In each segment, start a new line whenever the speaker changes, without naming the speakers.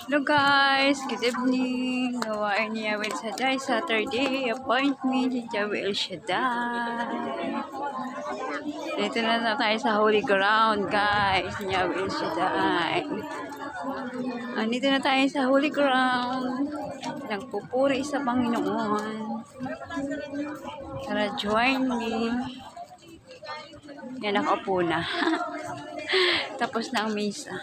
Hello guys, good evening. Nawain niya with Shaddai Saturday appointment si Jawel Shaddai. Dito na tayo sa holy ground guys, Jawel Shaddai. Andito na tayo sa holy ground. Nagpupuri sa Panginoon. Tara, join me. Yan, nakaupo na. Tapos na ang misa.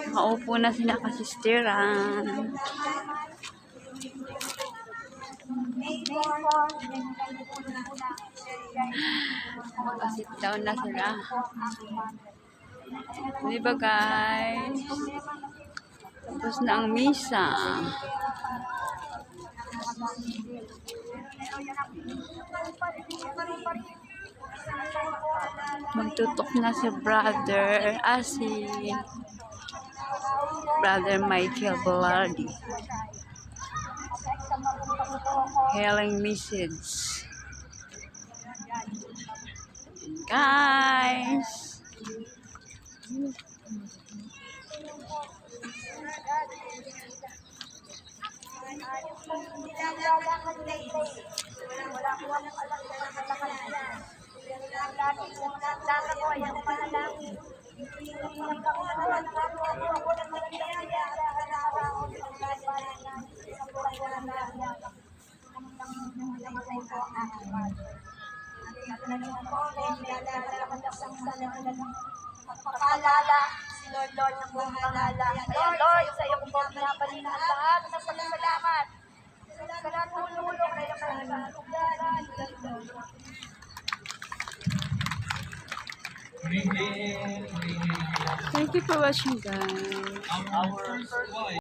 Nakaupo na sila kasisteran. Makasit down na sila. Diba guys? Tapos na ang misa. Magtutok na si Brother Brother Michael Velarde. Healing message. Guys.
Pagpapaalala si Lord ng buong pangala. Lord, sa iyo po pinapalina ang lahat sa salamat. Sa lahat ng tulong na iyong kalagalan.
Thank you for watching guys.